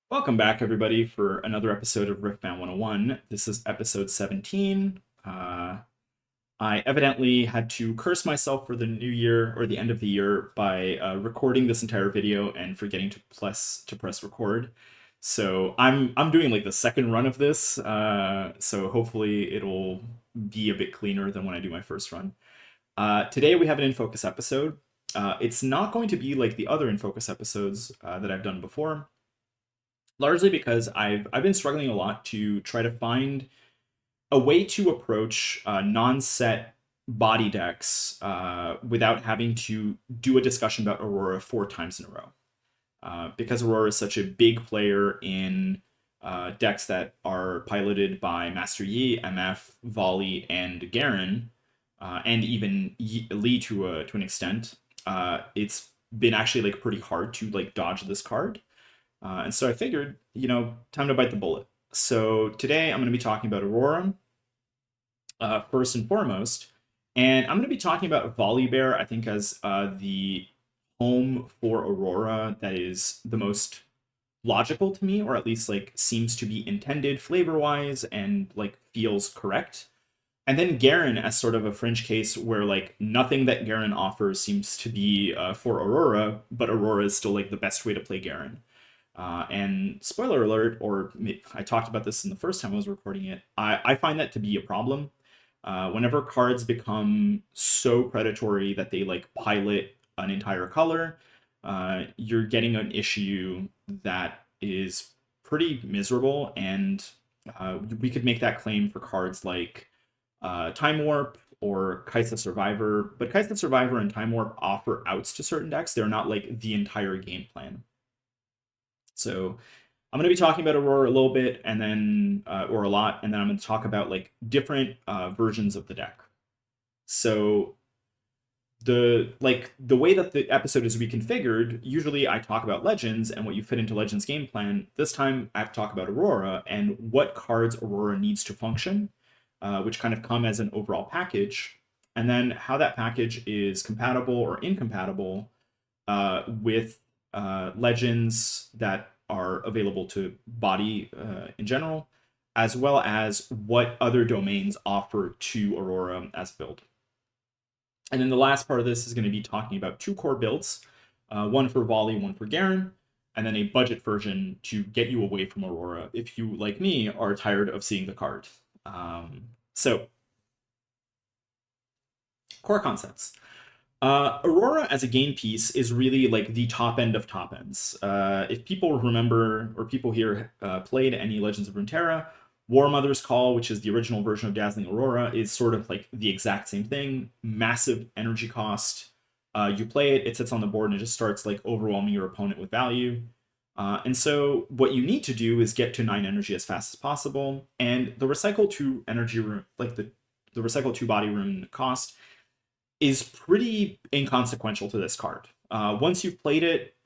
Welcome back, everybody, for another episode of Riftbound 101. This is episode 17. I evidently had to curse myself for the new year or the end of the year by recording this entire video and forgetting to press record. So I'm doing like the second run of this. So hopefully it'll be a bit cleaner than when I do my first run. Today we have an In Focus episode. It's not going to be like the other In Focus episodes that I've done before, largely because I've been struggling a lot to try to find a way to approach non-set body decks without having to do a discussion about Aurora 4 times in a row. Because Aurora is such a big player in decks that are piloted by Master Yi, MF, Volley, and Garen, and even Lee to an extent. It's been actually like pretty hard to like dodge this card. And so I figured, time to bite the bullet. So today I'm going to be talking about Aurora first and foremost, and I'm going to be talking about Volibear, I think, as the home for Aurora that is the most logical to me, or at least like seems to be intended flavor wise and like feels correct. And then Garen as sort of a fringe case where like nothing that Garen offers seems to be for Aurora, but Aurora is still like the best way to play Garen. And spoiler alert, or I talked about this in the first time I was recording it, I find that to be a problem. Whenever cards become so predatory that they like pilot an entire color, you're getting an issue that is pretty miserable. And we could make that claim for cards like Time Warp or Kaisa Survivor, but Kaisa Survivor and Time Warp offer outs to certain decks. They're not like the entire game plan. So I'm going to be talking about Aurora a little bit, and then or a lot, and then I'm going to talk about like different versions of the deck. So the way that the episode is reconfigured, usually I talk about Legends and what you fit into Legends game plan. This time I have to talk about Aurora and what cards Aurora needs to function, which kind of come as an overall package, and then how that package is compatible or incompatible with legends that are available to body in general, as well as what other domains offer to Aurora as build. And then the last part of this is going to be talking about two core builds, one for Volley, one for Garen, and then a budget version to get you away from Aurora if you, like me, are tired of seeing the card. So, core concepts. Aurora as a game piece is really like the top end of top ends. If people remember, or people here played any Legends of Runeterra, War Mother's Call, which is the original version of Dazzling Aurora, is sort of like the exact same thing. Massive energy cost. You play it, it sits on the board, and it just starts like overwhelming your opponent with value. And so what you need to do is get to 9 energy as fast as possible. And the recycle 2 energy room, like the recycle 2 body rune cost is pretty inconsequential to this card. Once you've played it,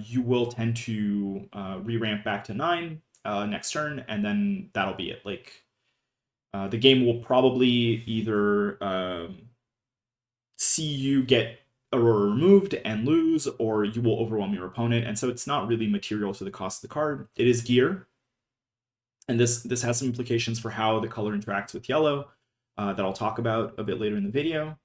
you will tend to re-ramp back to 9 next turn, and then that'll be it. Like, the game will probably either see you get Aurora removed and lose, or you will overwhelm your opponent, and so it's not really material to the cost of the card. It is gear, and this has some implications for how the color interacts with yellow that I'll talk about a bit later in the video.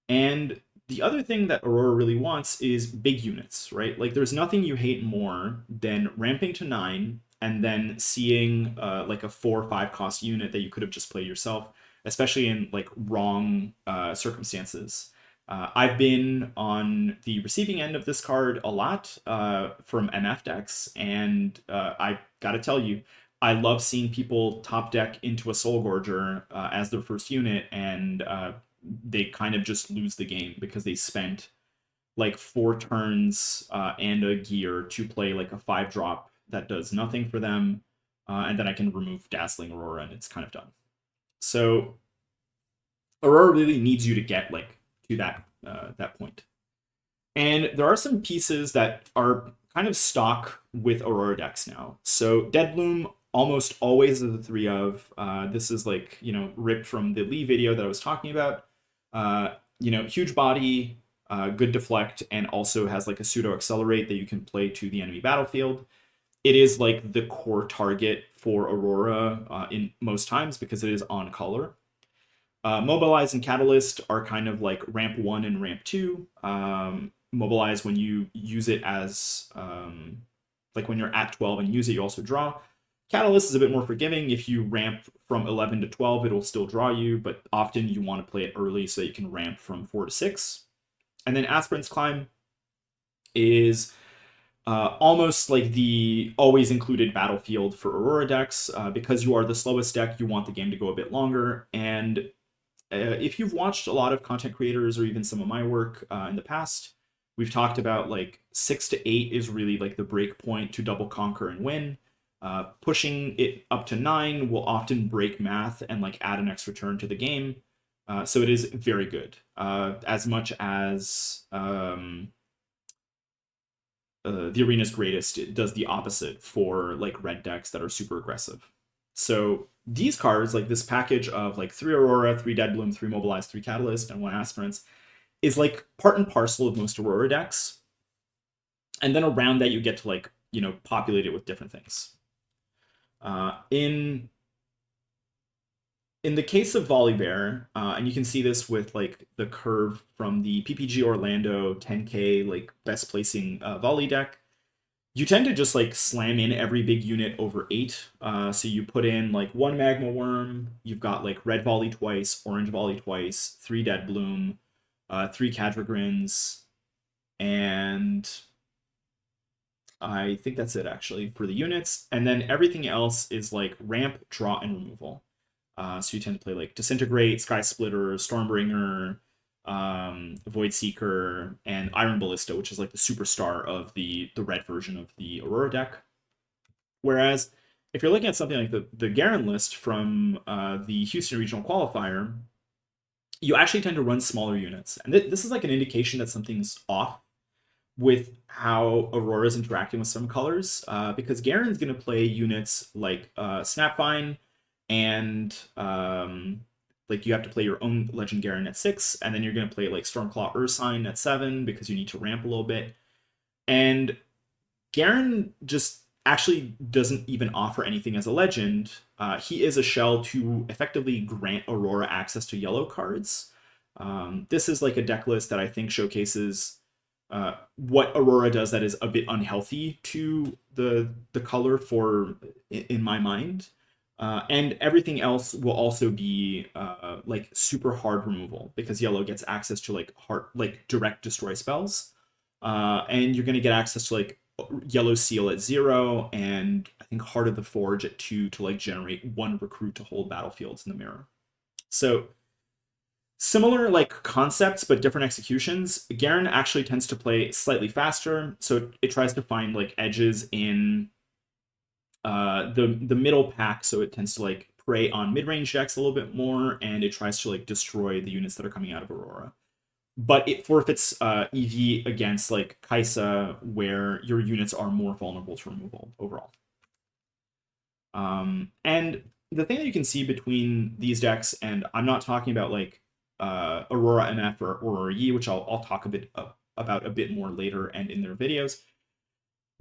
And the other thing that Aurora really wants is big units, right? Like, there's nothing you hate more than ramping to 9 and then seeing like a 4 or 5 cost unit that you could have just played yourself, especially in like wrong circumstances. I've been on the receiving end of this card a lot from MF decks, and I gotta tell you, I love seeing people top deck into a Soul Gorger as their first unit, and they kind of just lose the game because they spent like 4 turns and a gear to play like a 5 drop that does nothing for them, and then I can remove Dazzling Aurora and it's kind of done. So Aurora really needs you to get like to that point. And there are some pieces that are kind of stock with Aurora decks now. So Deadbloom almost always is a 3 of. This is like, ripped from the Lee video that I was talking about. Huge body, good deflect, and also has like a pseudo accelerate that you can play to the enemy battlefield. it is like the core target for Aurora in most times because it is on color. Mobilize and Catalyst are kind of like ramp 1 and ramp 2. Mobilize, when you use it as like when you're at 12 and use it, you also draw. Catalyst is a bit more forgiving. If you ramp from 11 to 12, it'll still draw you, but often you want to play it early so that you can ramp from 4 to 6. And then Aspirant's Climb is almost like the always included battlefield for Aurora decks. Because you are the slowest deck, you want the game to go a bit longer. And if you've watched a lot of content creators or even some of my work in the past, we've talked about like 6 to 8 is really like the break point to double conquer and win. Pushing it up to 9 will often break math and like add an extra turn to the game. So it is very good. As much as the Arena's Greatest, it does the opposite for like red decks that are super aggressive. So these cards, like this package of like 3 Aurora, 3 Dead Bloom, 3 Mobilize, 3 Catalyst, and 1 Aspirants, is like part and parcel of most Aurora decks. And then around that, you get to like, you know, populate it with different things. In the case of Volibear, and you can see this with like the curve from the PPG Orlando 10K like best placing volley deck, you tend to just like slam in every big unit over 8. So you put in like 1 Magma Worm, you've got like red volley twice, orange volley twice, 3 Dead Bloom, 3 Cadrigrins, and I think that's it actually for the units. And then everything else is like ramp, draw, and removal. So you tend to play like Disintegrate, Sky Splitter, Stormbringer, Void Seeker, and Iron Ballista, which is like the superstar of the red version of the Aurora deck. Whereas if you're looking at something like the Garen list from the Houston Regional Qualifier, you actually tend to run smaller units. And this is like an indication that something's off with how Aurora is interacting with some colors, because Garen's going to play units like Snapvine, and like you have to play your own Legend Garen at 6, and then you're going to play like Stormclaw Ursine at 7 because you need to ramp a little bit. And Garen just actually doesn't even offer anything as a legend. He is a shell to effectively grant Aurora access to yellow cards. This is like a deck list that I think showcases what Aurora does that is a bit unhealthy to the color for in my mind. And everything else will also be like super hard removal because yellow gets access to like hard, like direct destroy spells, and you're gonna get access to like yellow seal at 0, and I think Heart of the Forge at 2 to like generate 1 recruit to hold battlefields in the mirror. So similar like concepts but different executions. Garen actually tends to play slightly faster, so it tries to find like edges in the middle pack, so it tends to like prey on mid-range decks a little bit more, and it tries to like destroy the units that are coming out of Aurora. But it forfeits EV against like Kaisa, where your units are more vulnerable to removal overall. And the thing that you can see between these decks, and I'm not talking about like Aurora MF or Aurora Yi, which I'll talk a bit about a bit more later and in their videos.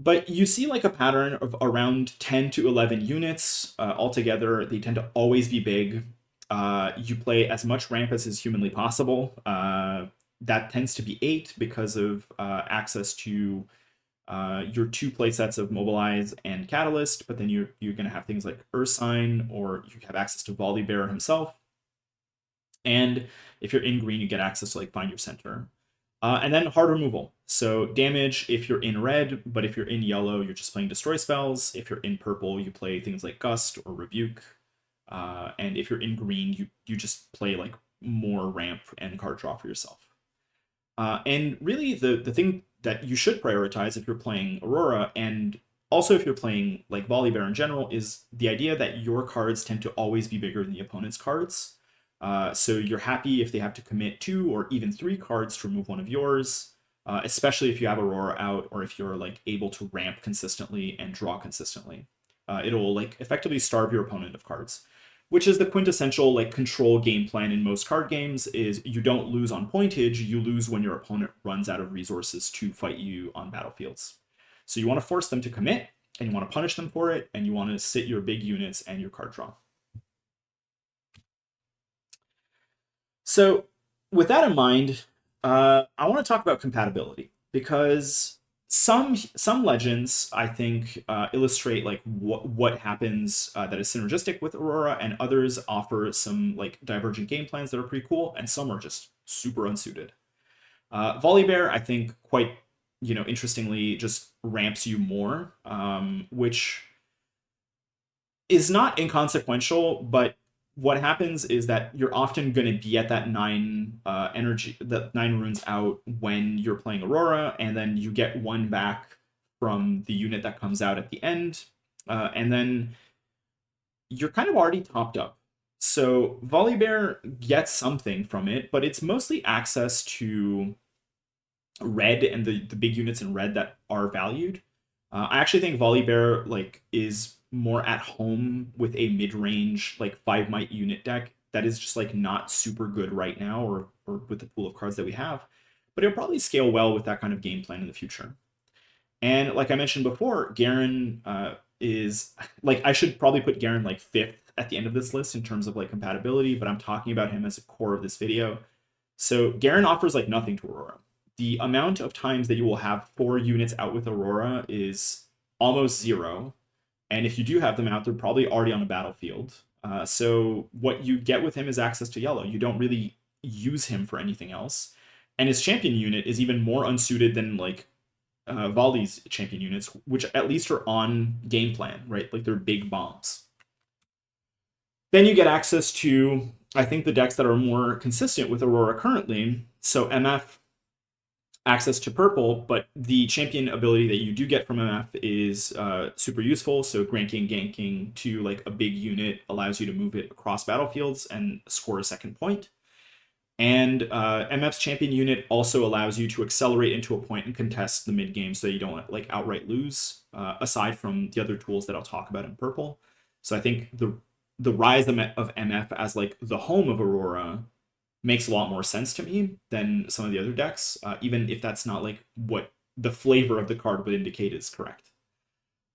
But you see like a pattern of around 10 to 11 units altogether. They tend to always be big. You play as much ramp as is humanly possible. That tends to be 8 because of access to your 2 play sets of Mobilize and Catalyst, but then you're going to have things like Ursine, or you have access to Volibear himself. And if you're in green, you get access to like Find Your Center. And then hard removal. So damage if you're in red, but if you're in yellow, you're just playing destroy spells. If you're in purple, you play things like Gust or Rebuke. And if you're in green, you just play like more ramp and card draw for yourself. And really the thing that you should prioritize if you're playing Aurora, and also if you're playing like Volibear in general, is the idea that your cards tend to always be bigger than the opponent's cards. So you're happy if they have to commit 2 or even 3 cards to remove one of yours, especially if you have Aurora out, or if you're like able to ramp consistently and draw consistently. It'll like effectively starve your opponent of cards, which is the quintessential like control game plan in most card games. Is you don't lose on pointage, you lose when your opponent runs out of resources to fight you on battlefields. So you want to force them to commit, and you want to punish them for it, and you want to sit your big units and your card draw. So with that in mind, I want to talk about compatibility, because some legends, I think, illustrate like what happens that is synergistic with Aurora, and others offer some like divergent game plans that are pretty cool, and some are just super unsuited. Volibear, I think, quite interestingly, just ramps you more, which is not inconsequential, but what happens is that you're often going to be at that 9 energy, that 9 runes out when you're playing Aurora, and then you get 1 back from the unit that comes out at the end, and then you're kind of already topped up. So Volibear gets something from it, but it's mostly access to red and the big units in red that are valued. I actually think Volibear like is more at home with a mid-range like 5 might unit deck that is just like not super good right now, or with the pool of cards that we have, but it'll probably scale well with that kind of game plan in the future. And like I mentioned before, Garen is like, I should probably put Garen like 5th at the end of this list in terms of like compatibility, but I'm talking about him as a core of this video. So Garen offers like nothing to Aurora. The amount of times that you will have 4 units out with Aurora is almost 0. And if you do have them out, they're probably already on a battlefield. So what you get with him is access to yellow. You don't really use him for anything else. And his champion unit is even more unsuited than like Volley's champion units, which at least are on game plan, right? Like they're big bombs. Then you get access to, I think, the decks that are more consistent with Aurora currently. So MF, access to purple, but the champion ability that you do get from MF is super useful. So granking, ganking to like a big unit allows you to move it across battlefields and score a second point. And MF's champion unit also allows you to accelerate into a point and contest the mid game so that you don't like outright lose, aside from the other tools that I'll talk about in purple. So I think the rise of MF as like the home of Aurora makes a lot more sense to me than some of the other decks, even if that's not like what the flavor of the card would indicate is correct.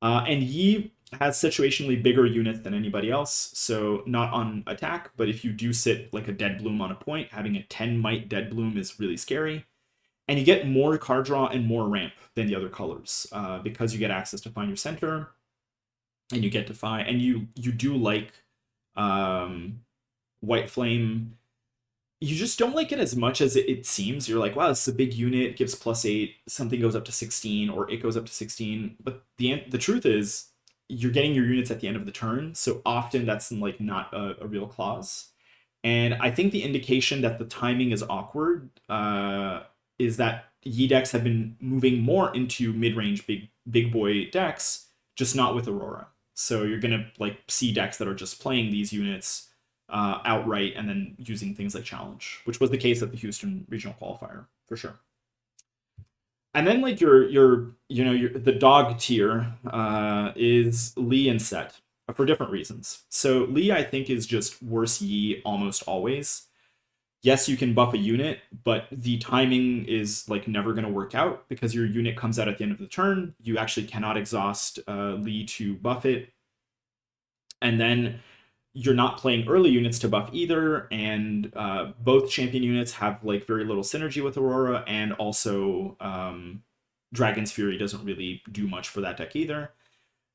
And Yi has situationally bigger units than anybody else, so not on attack, but if you do sit like a Dead Bloom on a point, having a 10 might Dead Bloom is really scary. And you get more card draw and more ramp than the other colors, because you get access to Find Your Center, and you get Defy, and you do like White Flame. You just don't like it as much as it seems. You're like, wow, this is a big unit, it gives +8, something goes up to 16, or it goes up to 16. But the truth is, you're getting your units at the end of the turn, so often that's like not a real clause. And I think the indication that the timing is awkward is that Yi decks have been moving more into mid-range big boy decks, just not with Aurora. So you're gonna like see decks that are just playing these units outright and then using things like challenge, which was the case at the Houston regional qualifier for sure. And then like your the dog tier is Lee and Set for different reasons. So Lee, I think, is just worse Yi almost always. Yes, you can buff a unit, but the timing is like never going to work out because your unit comes out at the end of the turn. You actually cannot exhaust Lee to buff it. And then you're not playing early units to buff either, and both champion units have like very little synergy with Aurora, and also Dragon's Fury doesn't really do much for that deck either.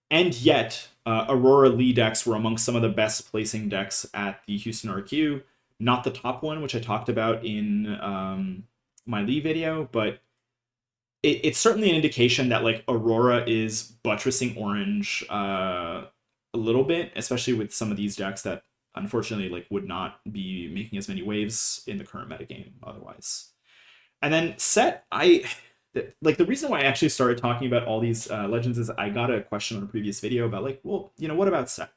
And yet, Aurora Lee decks were amongst some of the best placing decks at the Houston RQ. Not the top one, which I talked about in my Lee video, but it's certainly an indication that like Aurora is buttressing Orange a little bit, especially with some of these decks that unfortunately like would not be making as many waves in the current metagame otherwise. And then Set, like the reason why I actually started talking about all these legends is I got a question on a previous video about like, well, what about Set?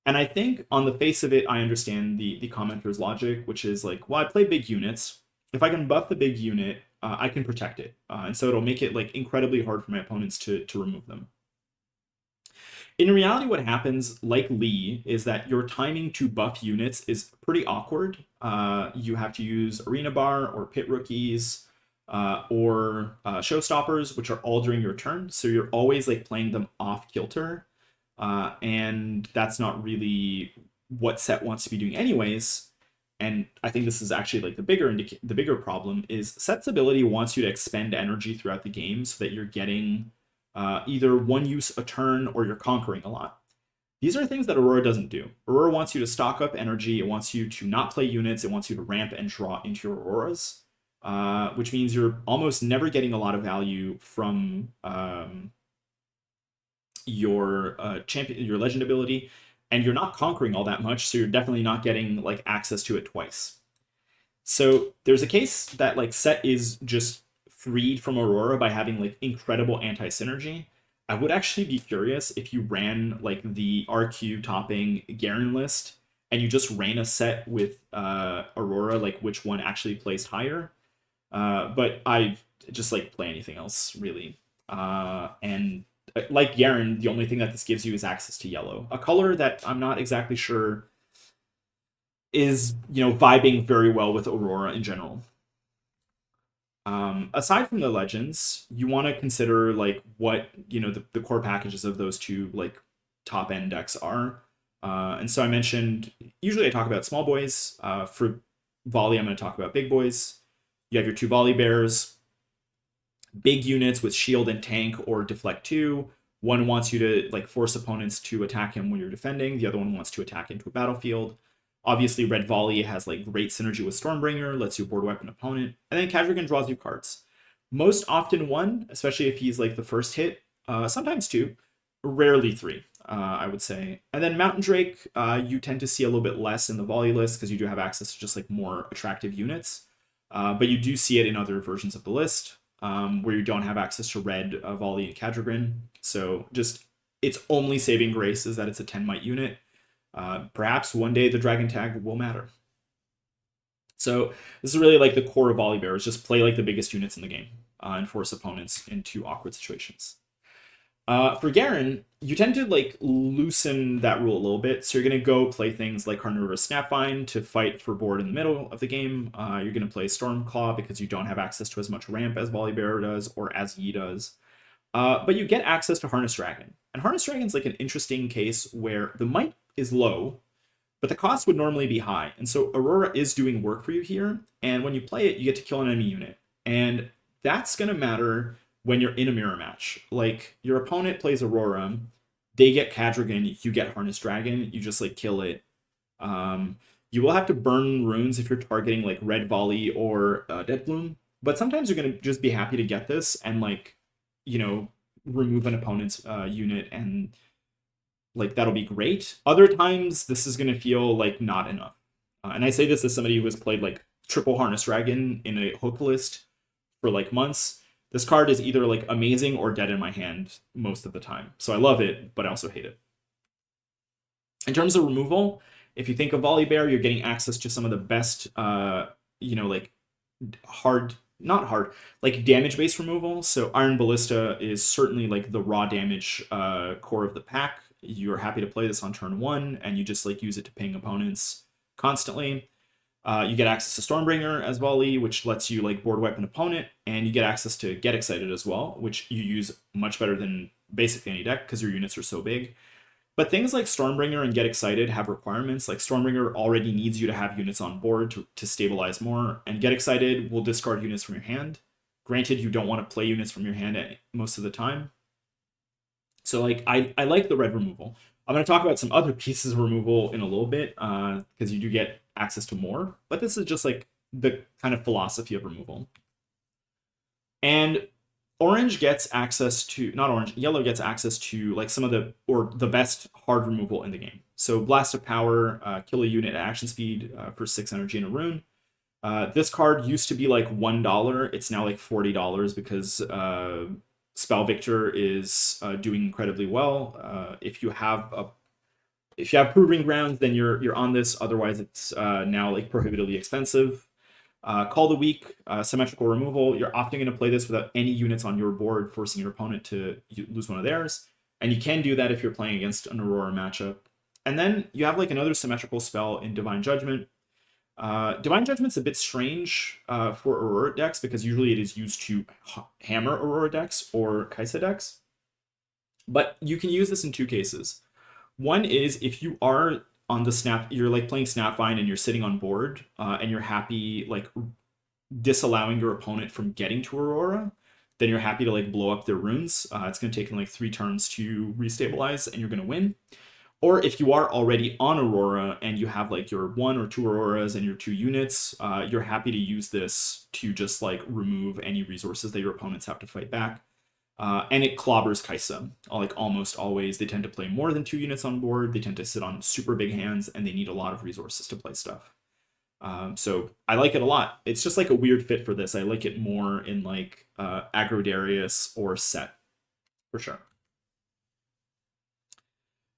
And I think on the face of it, I understand the commenter's logic, which is like, well, I play big units. If I can buff the big unit, I can protect it. And so it'll make it like incredibly hard for my opponents to remove them. In reality, what happens, like Lee, is that your timing to buff units is pretty awkward. You have to use Arena Bar or Pit Rookies, or showstoppers, which are all during your turn. So you're always like playing them off kilter, and that's not really what set wants to be doing anyways. And I think this is actually like the bigger problem is set's ability wants you to expend energy throughout the game so that you're getting either one use a turn or you're conquering a lot. These are things that Aurora doesn't do. Aurora wants you to stock up energy. It wants you to not play units. It wants you to ramp and draw into your Auroras, which means you're almost never getting a lot of value from your champion, your legend ability, and you're not conquering all that much. So you're definitely not getting like access to it twice. So there's a case that like set is just freed from Aurora by having like incredible anti-synergy. I would actually be curious if you ran like the RQ topping Garen list and you just ran a set with Aurora, like which one actually placed higher. But I just like play anything else really. And like Garen, the only thing that this gives you is access to yellow, a color that I'm not exactly sure is vibing very well with Aurora in general. Aside from the legends, you want to consider like what the core packages of those two like top end decks are. And so I mentioned usually I talk about small boys. For volley, I'm going to talk about big boys. You have your two Volibears, big units with shield and tank or deflect 2. One wants you to like force opponents to attack him when you're defending. The other one wants to attack into a battlefield. Obviously, Red Volley has like great synergy with Stormbringer, lets you board wipe an opponent, and then Kadrigan draws you cards. Most often one, especially if he's like the first hit, sometimes two, rarely three, I would say. And then Mountain Drake, you tend to see a little bit less in the volley list because you do have access to just like more attractive units. But you do see it in other versions of the list where you don't have access to red, volley, and Kadrigan. So just its only saving grace is that it's a 10 might unit. Perhaps one day the dragon tag will matter. So this is really like the core of Volibear, is just play like the biggest units in the game and force opponents into awkward situations. For Garen, you tend to like loosen that rule a little bit. So you're going to go play things like Carnivorous Snapvine to fight for board in the middle of the game. You're going to play Stormclaw because you don't have access to as much ramp as Volibear does or as Yi does. But you get access to Harness Dragon. And Harness Dragon's like an interesting case where the might is low, but the cost would normally be high. And so Aurora is doing work for you here. And when you play it, you get to kill an enemy unit. And that's going to matter when you're in a mirror match. Like, your opponent plays Aurora, they get Kadrigan, you get Harness Dragon, you just, like, kill it. You will have to burn runes if you're targeting, like, Red Volley or Dead Bloom. But sometimes you're going to just be happy to get this and, like, remove an opponent's unit, and like that'll be great. Other times this is going to feel like not enough, and I say this as somebody who has played like triple Harness Dragon in a hook list for like months. This card is either like amazing or dead in my hand most of the time, so I love it, but I also hate it. In terms of removal, if you think of Volibear, you're getting access to some of the best like not hard, like damage-based removal. So Iron Ballista is certainly like the raw damage core of the pack. You're happy to play this on turn 1, and you just like use it to ping opponents constantly. You get access to Stormbringer as volley, which lets you like board wipe an opponent, and you get access to Get Excited as well, which you use much better than basically any deck because your units are so big. But things like Stormbringer and Get Excited have requirements. Like Stormbringer already needs you to have units on board to stabilize more, and Get Excited will discard units from your hand. Granted, you don't want to play units from your hand most of the time. So like I like the red removal. I'm going to talk about some other pieces of removal in a little bit because you do get access to more. But this is just like the kind of philosophy of removal. And Orange gets access to, not orange, yellow gets access to like some of the best hard removal in the game. So Blast of Power, kill a unit at action speed for 6 energy and a rune. This card used to be like $1. It's now like $40 because Spell Victor is doing incredibly well. If you have Proving Grounds, then you're on this. Otherwise, it's now like prohibitively expensive. Call the Weak, symmetrical removal. You're often going to play this without any units on your board, forcing your opponent to lose one of theirs. And you can do that if you're playing against an Aurora matchup. And then you have like another symmetrical spell in Divine Judgment. Divine Judgment's a bit strange for Aurora decks because usually it is used to hammer Aurora decks or Kaisa decks. But you can use this in two cases. One is if you are on the snap, you're like playing Snapvine and you're sitting on board and you're happy like disallowing your opponent from getting to Aurora, then you're happy to like blow up their runes. It's going to take like 3 turns to restabilize and you're going to win. Or if you are already on Aurora and you have like your 1 or 2 Auroras and your 2 units, you're happy to use this to just like remove any resources that your opponents have to fight back. And it clobbers Kaisa. Like almost always, they tend to play more than 2 units on board. They tend to sit on super big hands, and they need a lot of resources to play stuff. So I like it a lot. It's just like a weird fit for this. I like it more in like Aggro Darius or Set, for sure.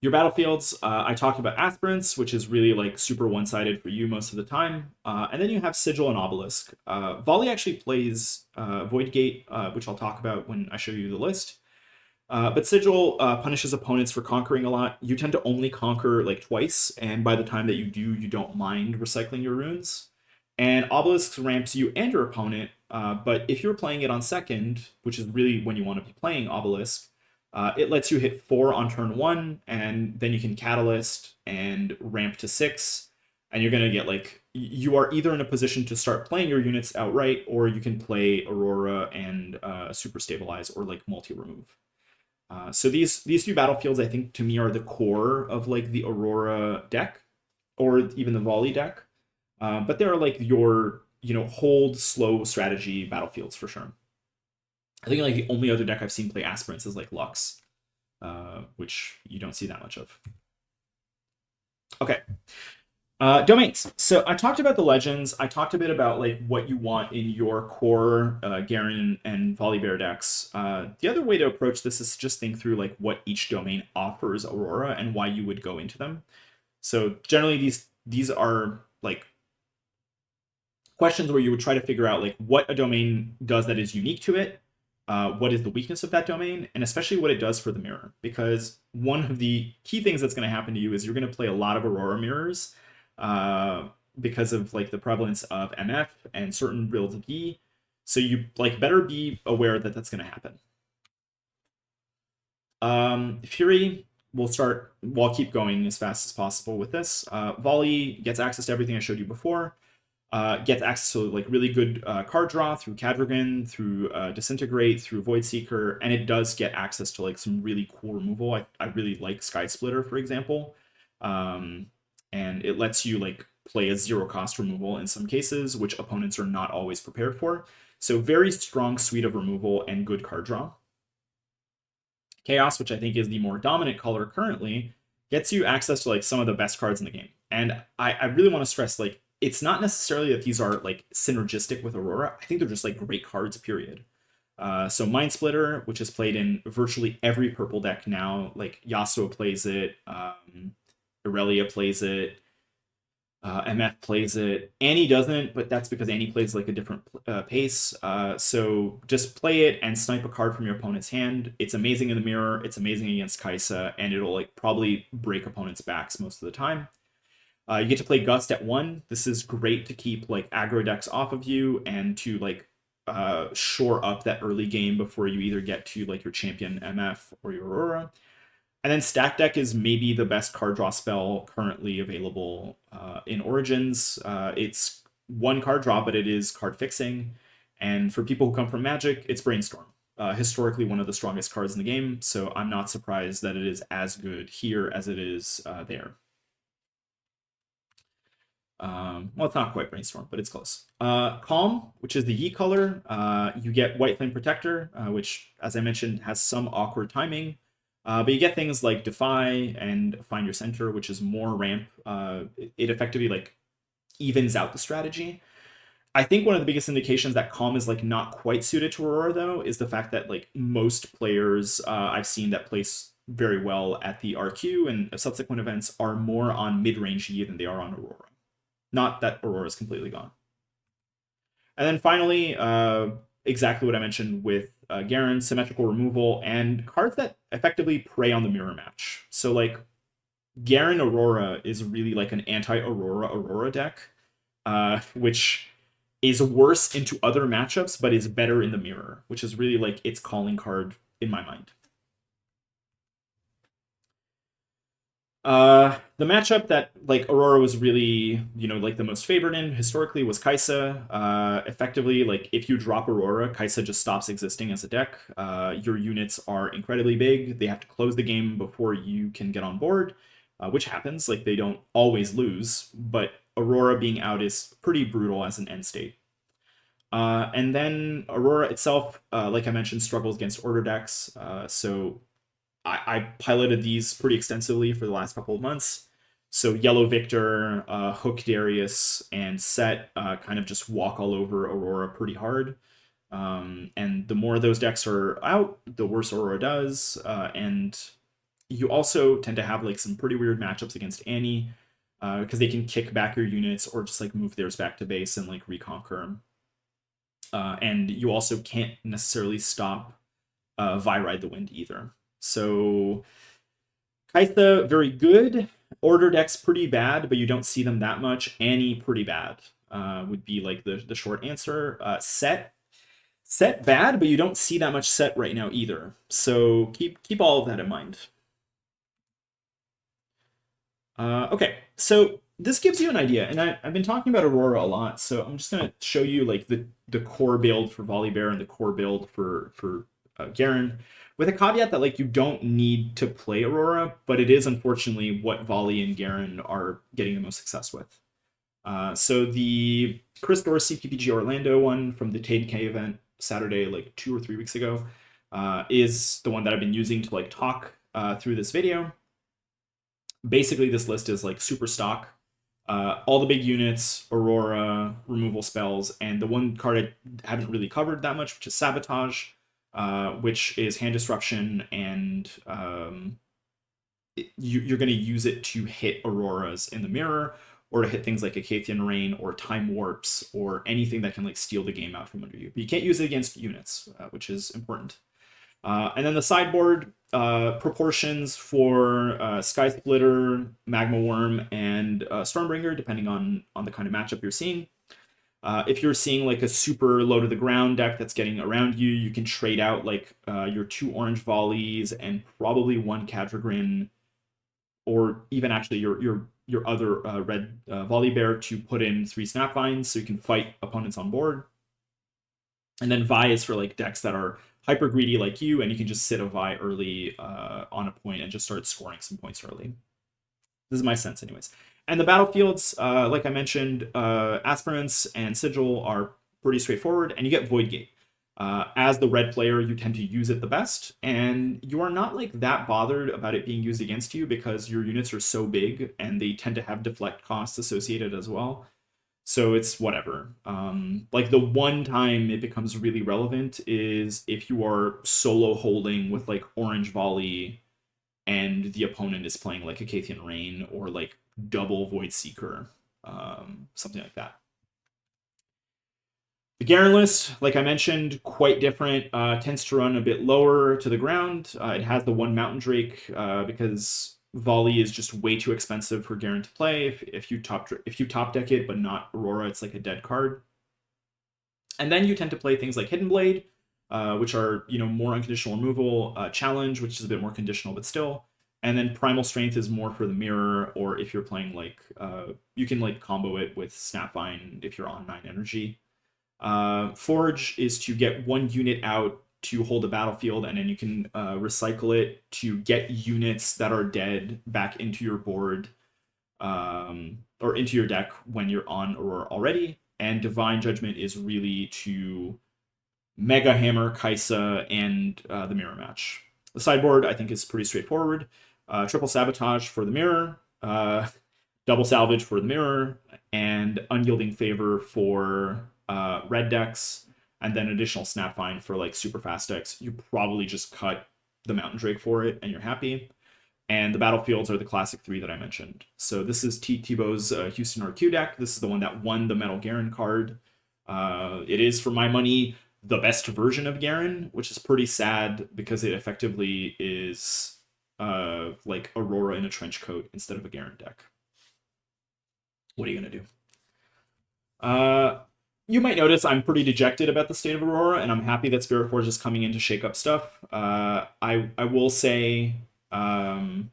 Your battlefields, I talked about Aspirants, which is really like super one-sided for you most of the time. And then you have Sigil and Obelisk. Volley actually plays Voidgate, which I'll talk about when I show you the list. But Sigil punishes opponents for conquering a lot. You tend to only conquer like twice, and by the time that you do, you don't mind recycling your runes. And Obelisk ramps you and your opponent, but if you're playing it on second, which is really when you want to be playing Obelisk, it lets you hit 4 on turn 1, and then you can Catalyst and ramp to 6, and you're going to get like, you are either in a position to start playing your units outright, or you can play Aurora and Super Stabilize or like multi-remove. So these 3 battlefields, I think, to me, are the core of like the Aurora deck, or even the Volley deck. But they're like your, hold slow strategy battlefields for sure. I think like the only other deck I've seen play Aspirants is like Lux, which you don't see that much of. Okay. Domains. So I talked about the legends. I talked a bit about like what you want in your core Garen and Volibear decks. The other way to approach this is just think through like what each domain offers Aurora and why you would go into them. So generally these are like questions where you would try to figure out like what a domain does that is unique to it, what is the weakness of that domain, and especially what it does for the mirror. Because one of the key things that's going to happen to you is you're going to play a lot of Aurora mirrors because of like the prevalence of MF and certain builds of E. So you like better be aware that that's going to happen. Fury, we'll keep going as fast as possible with this. Volley gets access to everything I showed you before. Gets access to like really good card draw through Cadrigan, through Disintegrate, through Void Seeker, and it does get access to like some really cool removal. I really like Sky Splitter, for example, and it lets you like play a 0-cost removal in some cases, which opponents are not always prepared for. So very strong suite of removal and good card draw. Chaos, which I think is the more dominant color currently, gets you access to like some of the best cards in the game. And I really want to stress like it's not necessarily that these are like synergistic with Aurora. I think they're just like great cards, period. So Mind Splitter, which is played in virtually every purple deck now, like Yasuo plays it, Aurelia plays it, MF plays it. Annie doesn't, but that's because Annie plays like a different pace. So just play it and snipe a card from your opponent's hand. It's amazing in the mirror. It's amazing against Kaisa, and it'll like probably break opponents' backs most of the time. You get to play Gust at 1. This is great to keep like aggro decks off of you and to like shore up that early game before you either get to like your champion MF or your Aurora. And then Stack Deck is maybe the best card draw spell currently available in Origins. It's 1 card draw, but it is card fixing. And for people who come from Magic, it's Brainstorm. Historically one of the strongest cards in the game, so I'm not surprised that it is as good here as it is there. Well, it's not quite Brainstorm, but it's close. Calm, which is the Yi color, you get White Flame Protector, which, as I mentioned, has some awkward timing. But you get things like Defy and Find Your Center, which is more ramp. It effectively like evens out the strategy. I think one of the biggest indications that Calm is like not quite suited to Aurora, though, is the fact that like most players I've seen that place very well at the RQ and subsequent events are more on mid-range Yi than they are on Aurora. Not that Aurora is completely gone. And then finally, exactly what I mentioned with Garen, symmetrical removal, and cards that effectively prey on the mirror match. So like Garen Aurora is really like an anti-Aurora deck. which is worse into other matchups, but is better in the mirror, which is really like its calling card in my mind. The matchup that like Aurora was really, like the most favored in historically was Kaisa. Effectively, like if you drop Aurora, Kaisa just stops existing as a deck. Your units are incredibly big. They have to close the game before you can get on board, which happens. Like they don't always lose, but Aurora being out is pretty brutal as an end state. And then Aurora itself, like I mentioned, struggles against order decks. So I piloted these pretty extensively for the last couple of months. So Yellow Victor, Hook Darius, and Set kind of just walk all over Aurora pretty hard. And the more those decks are out, the worse Aurora does. And you also tend to have like some pretty weird matchups against Annie because they can kick back your units or just like move theirs back to base and like reconquer them. And you also can't necessarily stop Vi Ride the Wind either. So Kaitha, very good. Order deck's pretty bad, but you don't see them that much. Annie, pretty bad. Would be like the short answer. Set bad, but you don't see that much set right now either. So keep all of that in mind. Okay, so this gives you an idea, and I've been talking about Aurora a lot, so I'm just gonna show you like the core build for Volibear and the core build for Garen, with a caveat that like you don't need to play Aurora, but it is unfortunately what Volley and Garen are getting the most success with. So the Chris Dorsey PPG Orlando one from the 10K event Saturday, like 2 or 3 weeks ago, is the one that I've been using to like talk through this video. Basically, this list is like super stock. All the big units, Aurora, removal spells, and the one card I haven't really covered that much, which is Sabotage, which is hand disruption, and you're going to use it to hit Auroras in the mirror, or to hit things like Acathian Rain or Time Warps, or anything that can like steal the game out from under you. But you can't use it against units, which is important. And then the sideboard proportions for Sky Splitter, Magma Worm, and Stormbringer, depending on the kind of matchup you're seeing. If you're seeing like a super low to the ground deck that's getting around you, you can trade out like your 2 orange volleys and probably 1 Cadrigrin, or even actually your other red Volibear to put in 3 Snapvines so you can fight opponents on board. And then Vi is for like decks that are hyper greedy like you, and you can just sit a Vi early on a point and just start scoring some points early. This is my sense, anyways. And the battlefields, like I mentioned, Aspirants and Sigil are pretty straightforward, and you get Void Gate. As the red player, you tend to use it the best, and you are not like that bothered about it being used against you because your units are so big and they tend to have deflect costs associated as well. So it's whatever. Like the one time it becomes really relevant is if you are solo holding with like Orange Volley and the opponent is playing like Acathian Rain or like double Void Seeker, something like that. The Garen list, like I mentioned, quite different. Tends to run a bit lower to the ground. It has the 1 Mountain Drake because Volley is just way too expensive for Garen to play. If you top deck it, but not Aurora, it's like a dead card. And then you tend to play things like Hidden Blade, which are more unconditional removal. Challenge, which is a bit more conditional, but still. And then Primal Strength is more for the mirror, or if you're playing like you can like combo it with Snapvine if you're on 9 energy. Forge is to get 1 unit out to hold a battlefield, and then you can recycle it to get units that are dead back into your board or into your deck when you're on Aurora already. And Divine Judgment is really to Mega Hammer, Kaisa, and the mirror match. The sideboard, I think, is pretty straightforward. Triple Sabotage for the mirror, double Salvage for the mirror, and Unyielding Favor for red decks, and then additional Snapvine for like super fast decks. You probably just cut the Mountain Drake for it, and you're happy. And the battlefields are the classic 3 that I mentioned. So this is Tebow's Houston RQ deck. This is the one that won the Metal Garen card. It is, for my money, the best version of Garen, which is pretty sad because it effectively is like Aurora in a trench coat instead of a Garen deck. What are you gonna do? Uh, you might notice I'm pretty dejected about the state of Aurora, and I'm happy that Spirit Forge is coming in to shake up stuff. I will say um,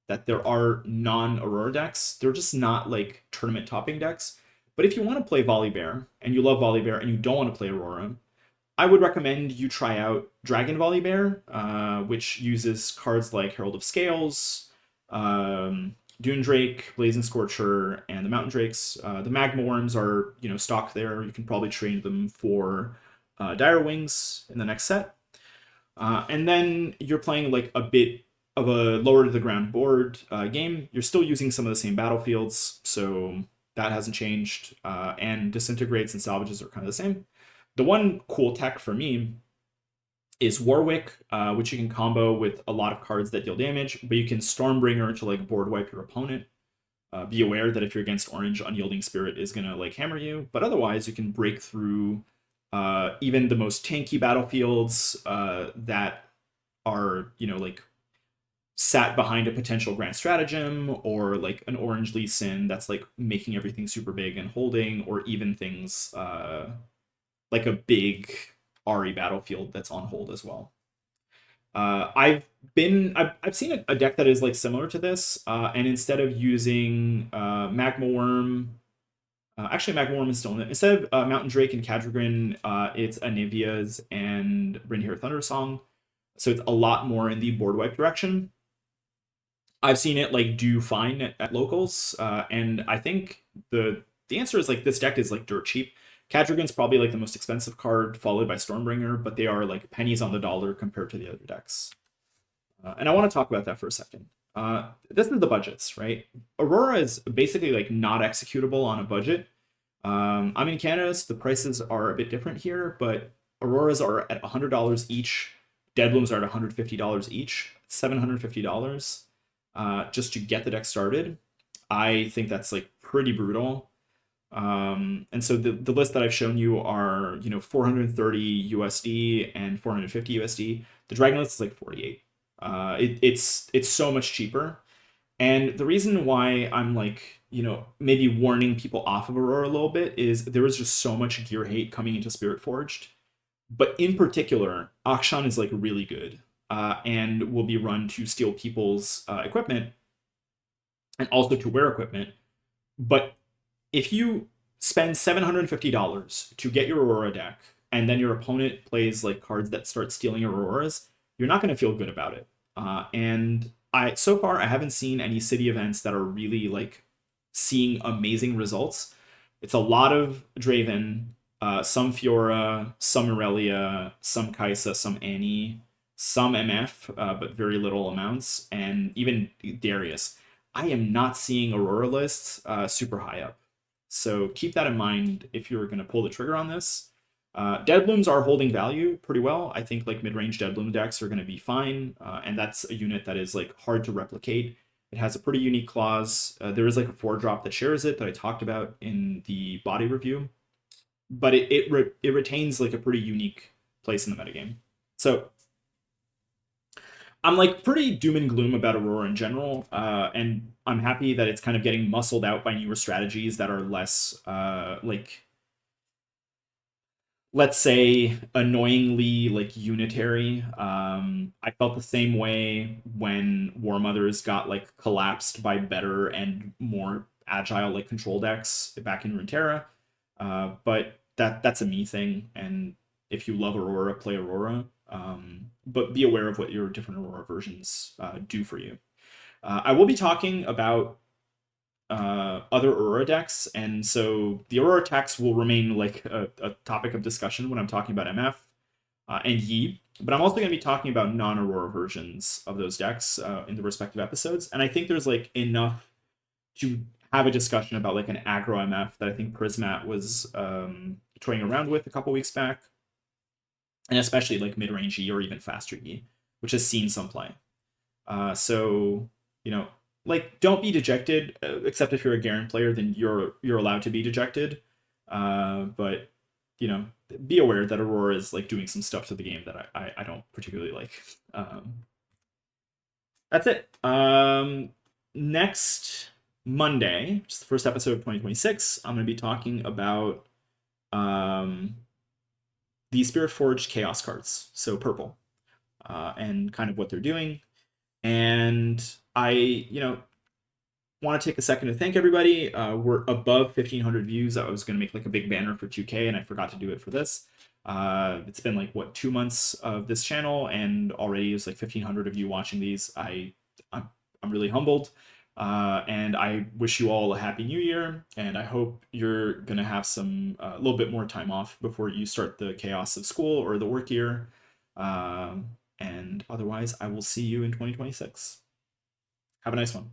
that there are non-Aurora decks. They're just not like tournament topping decks. But if you want to play Volibear and you love Volibear and you don't want to play Aurora, I would recommend you try out Dragon Volibear, which uses cards like Herald of Scales, Dune Drake, Blazing Scorcher, and the Mountain Drakes. The Magma Worms are stock there. You can probably trade them for Dire Wings in the next set. And then you're playing like a bit of a lower to the ground board game. You're still using some of the same battlefields, so that hasn't changed. And disintegrates and salvages are kind of the same. The one cool tech for me is Warwick, which you can combo with a lot of cards that deal damage, but you can Stormbringer to like board wipe your opponent. Be aware that if you're against orange, Unyielding Spirit is gonna like hammer you, but otherwise you can break through even the most tanky battlefields that are like sat behind a potential grand stratagem, or like an orange Lee Sin that's like making everything super big and holding, or even things like a big Ari battlefield that's on hold as well. I've seen a deck that is like similar to this, and instead of using Magma Worm, actually Magma Worm is still in it. Instead of Mountain Drake and Cadrigan, it's Anivia's and Brynhir Thundersong. So it's a lot more in the board wipe direction. I've seen it like do fine at locals, and I think the answer is like this deck is like dirt cheap. Cadrigan's probably like the most expensive card, followed by Stormbringer, but they are like pennies on the dollar compared to the other decks. And I want to talk about that for a second. This is the budgets, right? Aurora is basically like not executable on a budget. I'm in Canada, so the prices are a bit different here, but Auroras are at $100 each. Deadlooms are at $150 each, $750 just to get the deck started. I think that's like pretty brutal. And so the list that I've shown you are 430 USD and 450 USD. The Dragon list is like 48. It's so much cheaper. And the reason why I'm like maybe warning people off of Aurora a little bit is there was just so much gear hate coming into Spirit Forged. But in particular, Akshan is like really good, and will be run to steal people's equipment and also to wear equipment. But if you spend $750 to get your Aurora deck, and then your opponent plays like cards that start stealing your Auroras, you're not going to feel good about it. And so far I haven't seen any city events that are really like seeing amazing results. It's a lot of Draven, some Fiora, some Aurelia, some Kaisa, some Annie, some MF, but very little amounts, and even Darius. I am not seeing Aurora lists super high up. So keep that in mind if you're going to pull the trigger on this. Deadlooms are holding value pretty well. I think like mid-range Deadloom decks are going to be fine, and that's a unit that is like hard to replicate. It has a pretty unique clause. There is like a 4-drop that shares it that I talked about in the body review, but it retains like a pretty unique place in the metagame. So I'm like pretty doom and gloom about Aurora in general, and I'm happy that it's kind of getting muscled out by newer strategies that are less like, let's say, annoyingly like unitary. I felt the same way when War Mothers got like collapsed by better and more agile like control decks back in Runeterra. But that's a me thing, and if you love Aurora, play Aurora. But be aware of what your different Aurora versions do for you. I will be talking about other Aurora decks, and so the Aurora decks will remain like a topic of discussion when I'm talking about MF and Yi. But I'm also going to be talking about non-Aurora versions of those decks in the respective episodes, and I think there's like enough to have a discussion about like an aggro MF that I think Prismat was toying around with a couple weeks back, and especially like mid-range E or even faster E, which has seen some play. So like don't be dejected, except if you're a Garen player, then you're allowed to be dejected. But be aware that Aurora is like doing some stuff to the game that I don't particularly like. That's it. Next Monday, which is the first episode of 2026, I'm going to be talking about um, the Spirit Forged Chaos cards, so purple, and kind of what they're doing. And I, want to take a second to thank everybody. We're above 1,500 views. I was going to make like a big banner for 2K, and I forgot to do it for this. It's been like what 2 months of this channel, and already it's like 1,500 of you watching these. I'm really humbled, and I wish you all a happy New Year. And I hope you're gonna have some a little bit more time off before you start the chaos of school or the work year. And otherwise, I will see you in 2026. Have a nice one.